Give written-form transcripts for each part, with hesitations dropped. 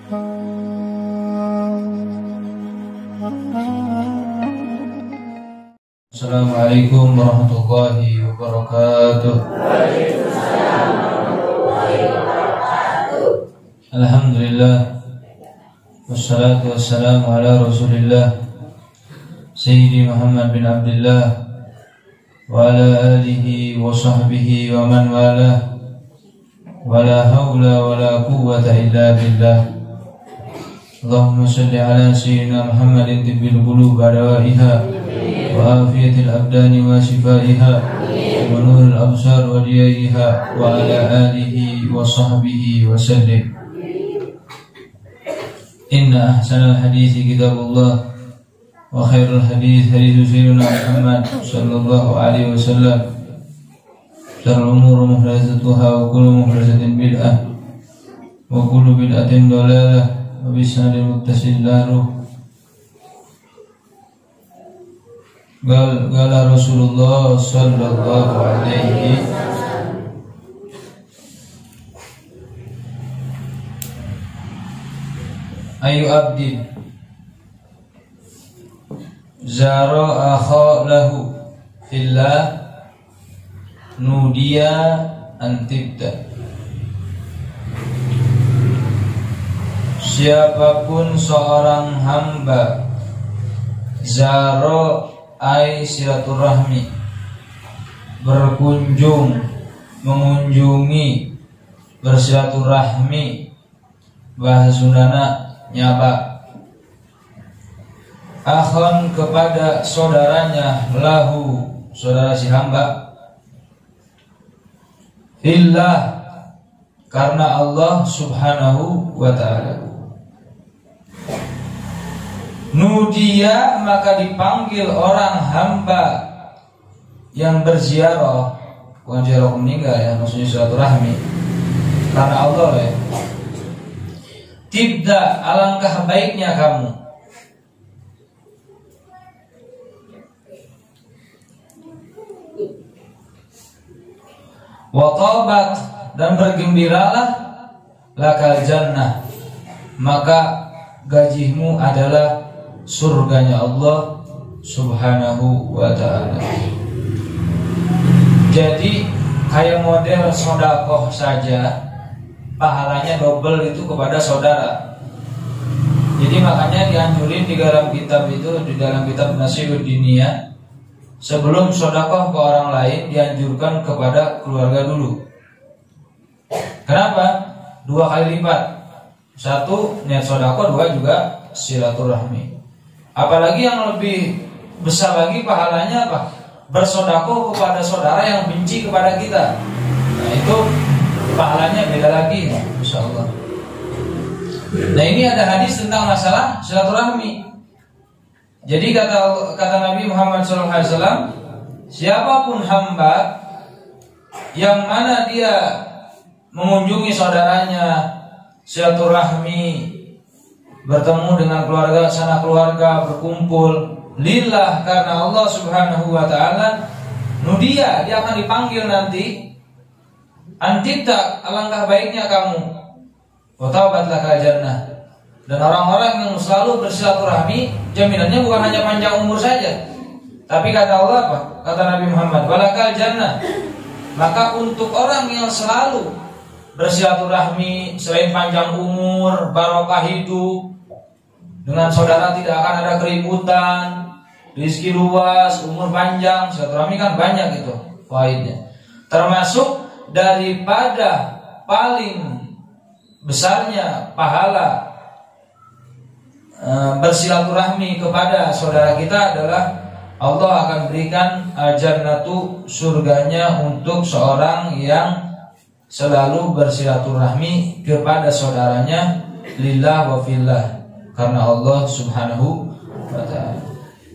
Assalamualaikum warahmatullahi wabarakatuh. Alhamdulillah, wassalatu wassalamu ala rasulillah Sayyidi Muhammad bin Abdullah wa ala alihi wa sahbihi wa man walah, wa la hawla wa la quwwata illa billah. Allahumma salli ala sayyidina Muhammadin tibbil qulub adawaiha wa afiyatil abdani wa shifaiha wa nuril absar wa diyaiha wa ala alihi wa sahbihi wa sallim. Inna ahsanal hadithi kitabullah wa khairul hadith hadithu sayyidina Muhammad sallallahu alaihi wasallam. Syarrul umur muhdatsatuha wa kullu muhdatsatin bid'ah wa kullu bid'atin dhalalah wa bisanadin muttasil laruh. Gala Rasulullah sallallahu alaihi ayu abdin zara akha lahu fillah nudiya antibda. Siapapun seorang hamba zara ai silaturahmi, berkunjung, mengunjungi, bersilaturahmi, bahasa Sundana nyapa, akhon kepada saudaranya, lahu saudara si hamba, fillah karena Allah subhanahu wa ta'ala. Nudia maka dipanggil orang hamba yang berziarah, bukan ziarah meninggal ya, maksudnya silaturahmi karena Allah ya. Tibda alangkah baiknya kamu. Wa tabat dan bergembiralah lakal jannah, maka gajimu adalah surganya Allah subhanahu wa ta'ala. Jadi kayak model sodakoh saja pahalanya double itu kepada saudara. Jadi makanya dianjurin di dalam kitab itu, di dalam kitab Nasihat Diniyah, sebelum sodakoh ke orang lain dianjurkan kepada keluarga dulu. Kenapa? 2 kali lipat. 1 niat sodakoh, 2 juga silaturahmi. Apalagi yang lebih besar lagi pahalanya apa? Bersodakoh kepada saudara yang benci kepada kita. Nah itu pahalanya beda lagi, insyaallah. Nah ini ada hadis tentang masalah silaturahmi. Jadi kata Nabi Muhammad SAW, siapapun hamba yang mana dia mengunjungi saudaranya, silaturahmi, bertemu dengan keluarga, sana keluarga, berkumpul lillah karena Allah subhanahu wa ta'ala, nudia dia akan dipanggil nanti, antibta alangkah baiknya kamu, wa taubatlah ke jannah. Dan orang-orang yang selalu bersilaturahmi jaminannya bukan hanya panjang umur saja, tapi kata Allah apa? Kata Nabi Muhammad, walakal jannah, maka untuk orang yang selalu bersilaturahmi selain panjang umur, barokah hidup, dengan saudara tidak akan ada keributan, rezeki luas, umur panjang, silaturahmi kan banyak itu faedahnya. Termasuk daripada paling besarnya pahala bersilaturahmi kepada saudara kita adalah Allah akan berikan jannatu, surganya untuk seorang yang selalu bersilaturahmi kepada saudaranya lillah wa fillah karena Allah subhanahu wa ta'ala.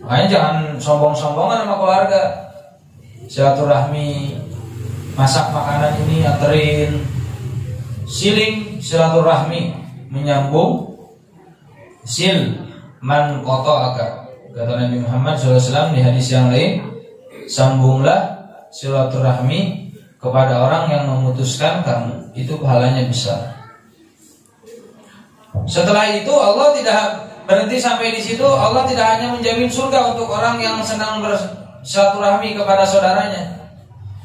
Makanya jangan sombong-sombongan sama keluarga. Silaturahmi, masak makanan ini anterin, siling silaturahmi, menyambung sil man qata'aka. Kata Nabi Muhammad SAW di hadis yang lain, sambunglah silaturahmi kepada orang yang memutuskan kamu, itu pahalanya besar. Setelah itu Allah tidak berhenti sampai di situ. Allah tidak hanya menjamin surga untuk orang yang senang bersilaturahmi kepada saudaranya,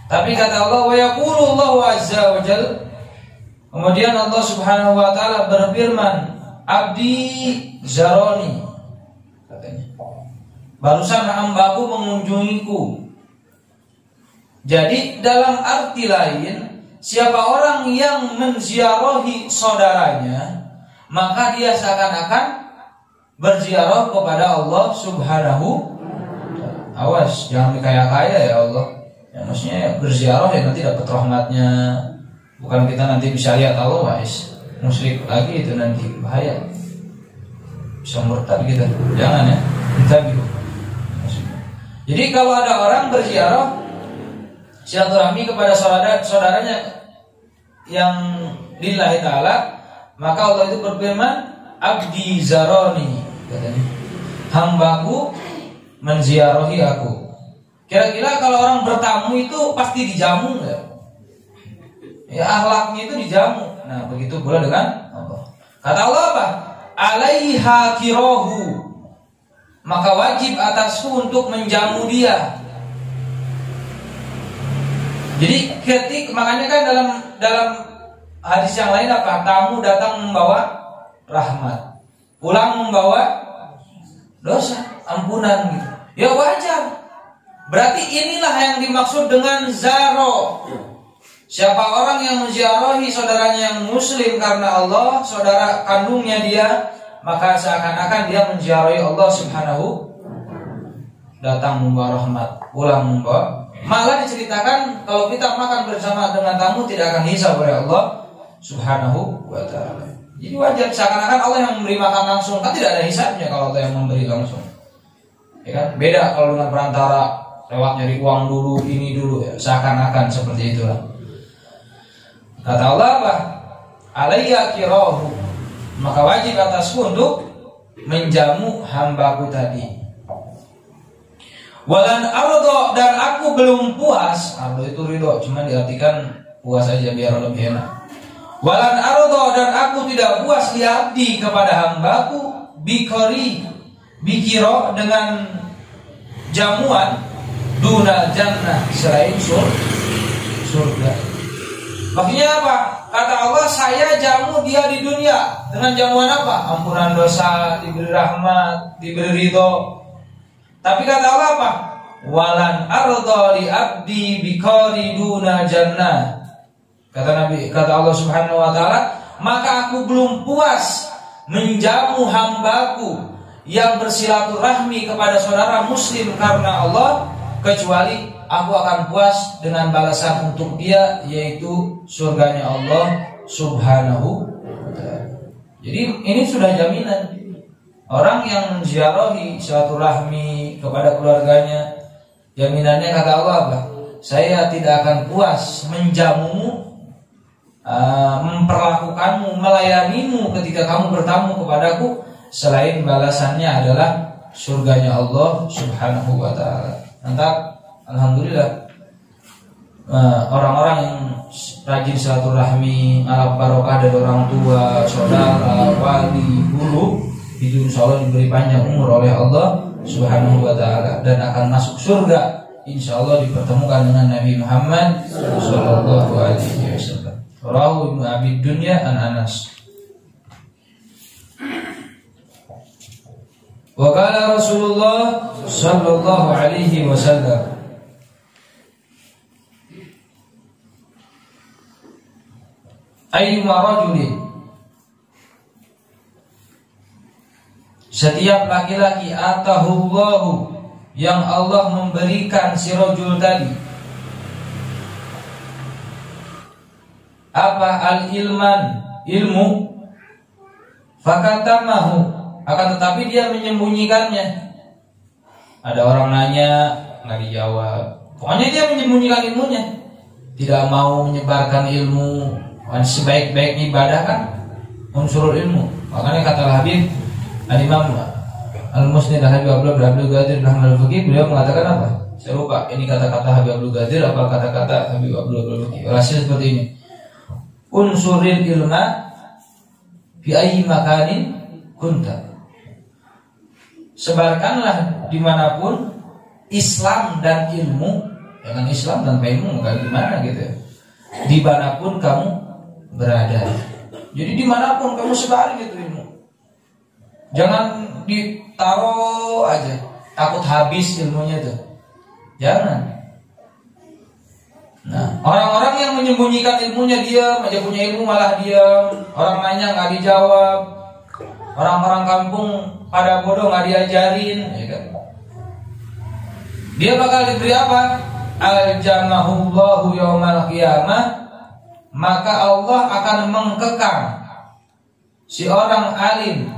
tapi kata Allah, wa yaqulullahu azza wa jalla, kemudian Allah Subhanahu wa taala berfirman, abdi zaroni, katanya, barusan hambaku mengunjungiku. Jadi dalam arti lain, siapa orang yang menziarahi saudaranya, maka dia seakan-akan berziarah kepada Allah Subhanahu. Awas, jangan dikaya-kaya ya Allah. Ya, maksudnya berziarah ya nanti dapat rahmatnya. Bukan kita nanti bisa lihat Allah, guys. Musyrik lagi itu nanti bahaya. Bisa murtad kita. Jangan ya. Kita gitu. Jadi kalau ada orang berziarah silaturahmi kepada saudaranya yang lillahi ta'ala, maka Allah itu berfirman, abdi zaroni, katanya, hambaku menziarahi aku. Kira-kira kalau orang bertamu itu pasti dijamu nggak? Ya akhlaknya itu dijamu. Nah begitu pula dengan Allah. Kata Allah apa? Alaiha kirohu, maka wajib atasku untuk menjamu dia. Jadi makanya kan dalam hadis yang lain apa? Tamu datang membawa rahmat, pulang membawa dosa, ampunan gitu. Ya wajar. Berarti inilah yang dimaksud dengan zaro. Siapa orang yang menziarahi saudaranya yang muslim karena Allah, saudara kandungnya dia, maka seakan-akan dia menziarahi Allah Subhanahu. Datang membawa rahmat, pulang membawa. Malah diceritakan kalau kita makan bersama dengan tamu tidak akan dihisab oleh Allah Subhanahu wa ta'ala. Jadi wajar, seakan-akan Allah yang memberi makan langsung, kan tidak ada hisabnya kalau Allah yang memberi langsung. Ya kan? Beda kalau dengan perantara lewat nyari uang dulu, ini dulu ya, seakan-akan seperti itulah. Kata Allah apa? Alayya kirahu, maka wajib atasku untuk menjamu hambaku tadi. Walan ardo, dan aku belum puas. Ardo itu ridho, cuma diartikan puas aja biar lebih enak. Walan ardo, dan aku tidak puas liabdi kepada hambaku bikiro dengan jamuan duna jannah, selain surga. Maksudnya apa? Kata Allah, saya jamu dia di dunia dengan jamuan apa? Ampunan dosa, diberi rahmat, diberi ridho. Tapi kata Allah apa? Walan ardo li abdi bikori duna jannah. Kata Allah Subhanahu wa ta'ala, maka aku belum puas menjamu hambaku yang bersilaturahmi kepada saudara muslim karena Allah, kecuali aku akan puas dengan balasan untuk dia, yaitu surganya Allah Subhanahu wa ta'ala. Jadi ini sudah jaminan. Orang yang menziarahi silaturahmi kepada keluarganya, jaminannya kata Allah apa? Saya tidak akan puas menjamumu, memperlakukanmu, melayanimu ketika kamu bertamu kepadaku, selain balasannya adalah surganya Allah Subhanahu wa ta'ala. Mantap, alhamdulillah. Orang-orang yang rajin silaturahmi, alaf barokah dari orang tua, saudara, wali, guru, itu insya Allah diberi panjang umur oleh Allah Subhanahu wa ta'ala, dan akan masuk surga insya Allah dipertemukan dengan Nabi Muhammad sallallahu alaihi wasallam. Rawahu Ibnu Abi Dunya an Anas. Wa qala Rasulullah sallallahu alaihi wasallam, ayyuma rajulin, setiap laki-laki atahullahu, yang Allah memberikan si rajul tadi apa? Al-ilman, ilmu, fakatamahu, akan tetapi dia menyembunyikannya. Ada orang nanya nggak dijawab, pokoknya dia menyembunyikan ilmunya, tidak mau menyebarkan ilmu. Sebaik-baik ibadah kan unsur ilmu. Makanya kata Habib Al-Imam Al-Musnid Habib Abdul Qadir Rahman Al-Faqih, beliau mengatakan apa? Saya lupa ini kata-kata Habib Abdul Qadir apa kata-kata Habib Abdul Faqih. Rasul seperti ini. Unsuril ilma fi ayyi makanin kunta. Sebarkanlah dimanapun Islam dan ilmu, dengan Islam dan ilmu kayak gimana gitu ya. Dimanapun kamu berada. Jadi dimanapun kamu sebarin itu ilmu. Jangan ditaruh aja, takut habis ilmunya tuh. Jangan. Nah, orang-orang yang menyembunyikan ilmunya diam, aja punya ilmu malah diam. Orang nanya nggak dijawab. Orang-orang kampung pada bodoh nggak diajarin, ya kan? Dia bakal diberi apa? Al-jamahullahu yaumal qiyamah, maka Allah akan mengkekang si orang alim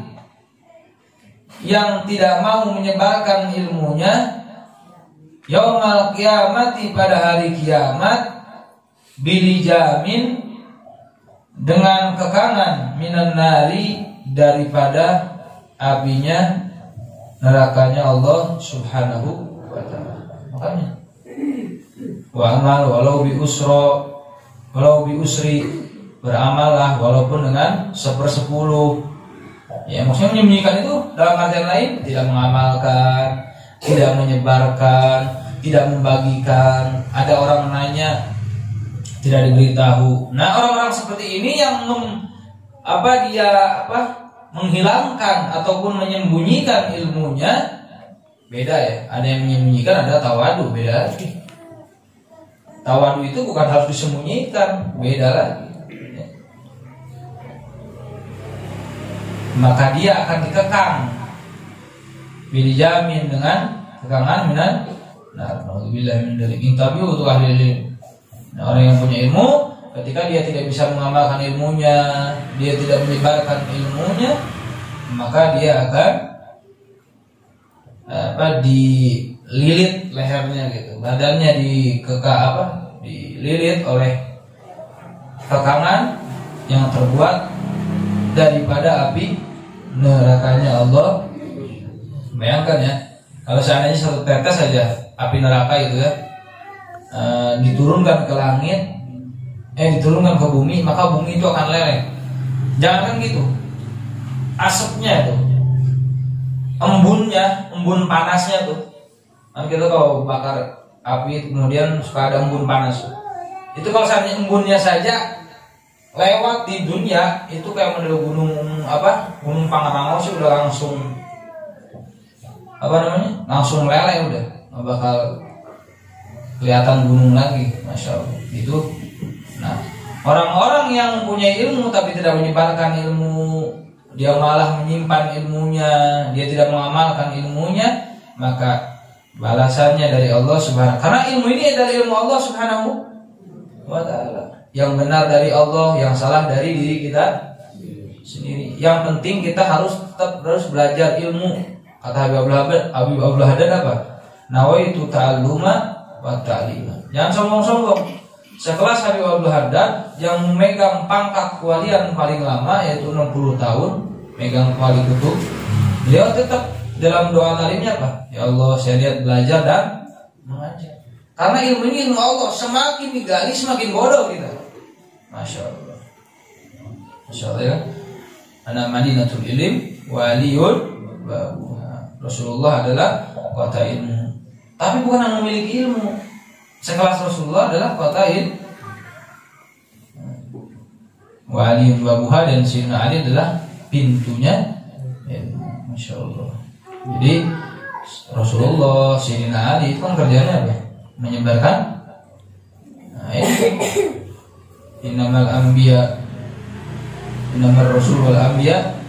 yang tidak mau menyebarkan ilmunya yaumal qiyamati, pada hari kiamat, bilijamin, dengan kekangan, minan nari, daripada apinya nerakanya Allah Subhanahu wa ta'ala. Makanya wa amal walau bi usri, beramallah walaupun dengan 1/10. Ya, maksudnya menyembunyikan itu dalam artian lain tidak mengamalkan, tidak menyebarkan, tidak membagikan. Ada orang nanya tidak diberitahu. Nah, orang-orang seperti ini yang menghilangkan ataupun menyembunyikan ilmunya, beda ya. Ada yang menyembunyikan, ada tawadu, beda lagi. Tawadu itu bukan harus disembunyikan, beda lagi. Maka dia akan dikekang, bilijamin, dengan kekangan minan. Nah, alhamdulillah min dzalik. Intabiu untuk ahli ilmu. Nah, orang yang punya ilmu, ketika dia tidak bisa mengamalkan ilmunya, dia tidak menyebarkan ilmunya, maka dia akan dililit lehernya gitu, badannya dililit oleh kekangan yang terbuat daripada api nerakanya Allah. Bayangkan ya, kalau seandainya satu tetes saja api neraka itu ya, diturunkan ke langit, diturunkan ke bumi, maka bumi itu akan leleh. Jangan kan gitu, asapnya itu, embun panasnya tuh. Kan kita kalau bakar api kemudian suka ada embun panas. Itu kalau seandainya embunnya saja lewat di dunia, itu kayak model gunung Pangrango sih udah langsung langsung leleh, udah nggak bakal kelihatan gunung lagi, masya Allah. Itu. Nah, orang-orang yang punya ilmu tapi tidak menyebarkan ilmu, dia malah menyimpan ilmunya, dia tidak mengamalkan ilmunya, maka balasannya dari Allah Subhanahu. Karena ilmu ini dari ilmu Allah Subhanahu wa ta'ala. Yang benar dari Allah, yang salah dari diri kita sendiri. Yang penting kita harus tetap belajar ilmu. Kata Habib Abdul Haddad apa? Nawaitu ta'alluma wa ta'lima. Jangan sombong-sombong. Sekelas Habib Abdul Haddad yang memegang pangkat kewalian paling lama, yaitu 60 tahun, megang wali kutub, beliau tetap dalam doa talimnya apa? Ya Allah, saya lihat belajar dan mengajar. Karena ilmu ini ilmu Allah, semakin digali semakin bodoh kita. Masya Allah. Masya Allah ya. Ana madinatul ilim waliyun babuha. Rasulullah adalah kota ilmu. Tapi bukan yang memiliki ilmu. Sekelas Rasulullah adalah kota ilmu. Waliyun babuha, dan Sayyidina Ali adalah pintunya ilmu. Masya Allah. Jadi Rasulullah, Sayyidina Ali itu kan kerjanya apa? Menyebarkan. Nah, innamal rasul wal anbiya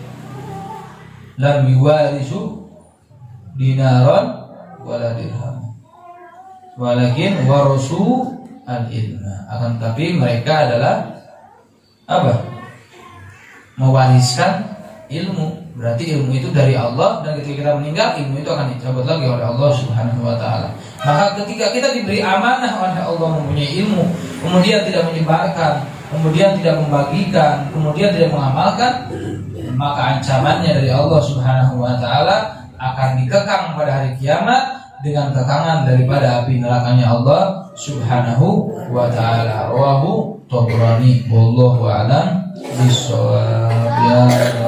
lam yuwarisu dinaran wala dirham, walakin warasu al-ilma. Akan tapi mereka adalah apa? Mewariskan ilmu. Berarti ilmu itu dari Allah, dan ketika kita meninggal ilmu itu akan dicabut lagi oleh Allah Subhanahu wa ta'ala. Maka ketika kita diberi amanah oleh Allah mempunyai ilmu, kemudian tidak menyebarkan, kemudian tidak membagikan, kemudian tidak mengamalkan, maka ancamannya dari Allah Subhanahu wa ta'ala akan dikekang pada hari kiamat dengan kekangan daripada api nerakanya Allah Subhanahu wa ta'ala. Rawahu Tabrani, wallahu a'lam bishawab.